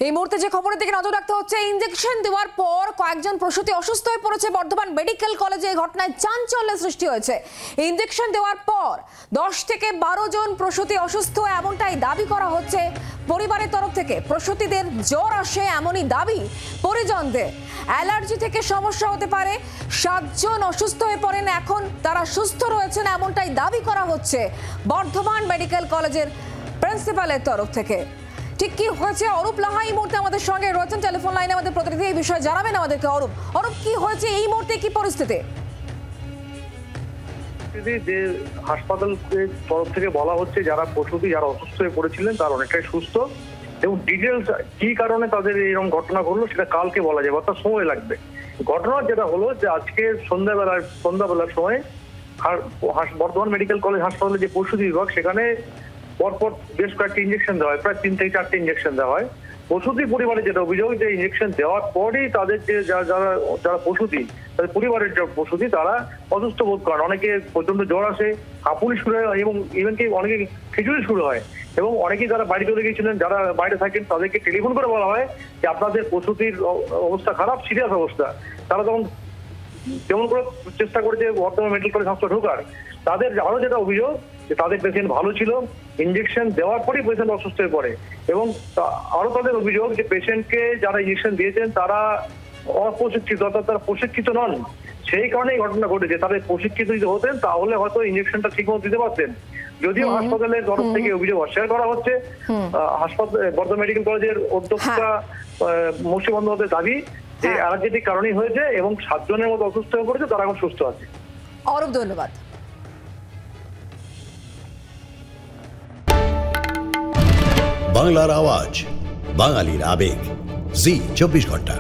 এই মুহূর্তে যে খবরের দিকে নজর রাখতে হচ্ছে, ইনজেকশন দেওয়ার পর কয়েকজন প্রসূতি অসুস্থ হয়ে পড়েছে বর্ধমান মেডিকেল কলেজে। এই ঘটনায় চাঞ্চল্যের সৃষ্টি হয়েছে। ইনজেকশন দেওয়ার পর 10 থেকে 12 জন প্রসূতি অসুস্থ, এমনটাই দাবি করা হচ্ছে পরিবারের তরফ থেকে। প্রসূতিদের জ্বর আসে এমনই দাবি পরিজনদের। অ্যালার্জি থেকে সমস্যা হতে পারে। 7 জন অসুস্থ হয়ে পড়েন, এখন তারা সুস্থ রয়েছেন, এমনটাই দাবি করা হচ্ছে বর্ধমান মেডিকেল কলেজের প্রিন্সিপালের তরফ থেকে। ঠিক কি হয়েছে, অরূপ লাহা এই মুহূর্তে আমাদের সঙ্গে রয়েছেন টেলিফোন লাইনে। আমাদের প্রতিনিধি এই বিষয়ে জানাবেন আমাদেরকে। অরূপ, কি হয়েছে এই মুহূর্তে, কি পরিস্থিতি? যে হাসপাতালের তরফ থেকে বলা হচ্ছে যারা প্রসূতি যারা অসুস্থ হয়ে পড়েছিলেন তারা অনেকটাই সুস্থ, এবং ডিটেলস কি কারণে তাদের এরকম ঘটনা ঘটলো সেটা কালকে বলা যাবে, অর্থাৎ সময় লাগবে। ঘটনা যেটা হলো যে আজকে সন্ধ্যাবেলার সময় বর্ধমান মেডিকেল কলেজ হাসপাতালের যে প্রসূতি বিভাগ, সেখানে পরপর বেশ কয়েকটি ইঞ্জেকশন দেওয়া হয়, প্রায় 3 থেকে 4টে ইঞ্জেকশন দেওয়া হয়। প্রসূতি পরিবারে যেটা অভিযোগ, যে ইঞ্জেকশন দেওয়ার পরেই তাদের যে যারা প্রসূতি, তাদের পরিবারের যে প্রসূতি, তারা অসুস্থ বোধ করেন। অনেকে প্রচন্ড জ্বর আসে, কাঁপুনি শুরু হয়, এবং ইভেনকি অনেকে খিচুড়ি শুরু হয়। এবং অনেকেই যারা বাড়ি চলে গিয়েছিলেন, যারা বাইরে থাকেন, তাদেরকে টেলিফোন করে বলা হয় যে আপনাদের প্রসূতির অবস্থা খারাপ, সিরিয়াস অবস্থা। তারা তখন যেমন করে চেষ্টা করেছে বর্ধমান মেডিকেল কলেজ হাসপাতাল ঢোকার। তাদের আরো যেটা অভিযোগ যে তাদের পেশেন্ট ভালো ছিল, ইঞ্জেকশন দেওয়ার পরেই পেশেন্ট অসুস্থ হয়ে পড়ে। এবং আরো তাদের অভিযোগ যে পেশেন্টকে যারা ইঞ্জেকশন দিয়েছেন তারা অপ্রশিক্ষিত, অর্থাৎ তারা প্রশিক্ষিত নন। সেই কারণেই ঘটনা ঘটেছে। তাদের প্রশিক্ষিত যদি হতেন তাহলে হয়তো ইঞ্জেকশনটা ঠিকমতো দিতে পারতেন। যদিও হাসপাতালের তরফ থেকে অভিযোগ অস্বীকার করা হচ্ছে। হাসপাতাল বর্ধমান মেডিকেল কলেজের অধ্যক্ষা মৌসুমী বন্দ্যোপাধ্যায়ের দাবি যে অ্যালার্জেটিক কারণেই হয়েছে, এবং 7 জনের মতো অসুস্থ হয়ে পড়েছে, তারা এখন সুস্থ আছে। অরূপ, ধন্যবাদ। বাংলার আওয়াজ, বাঙালির আবেগ, জি 24 ঘন্টা।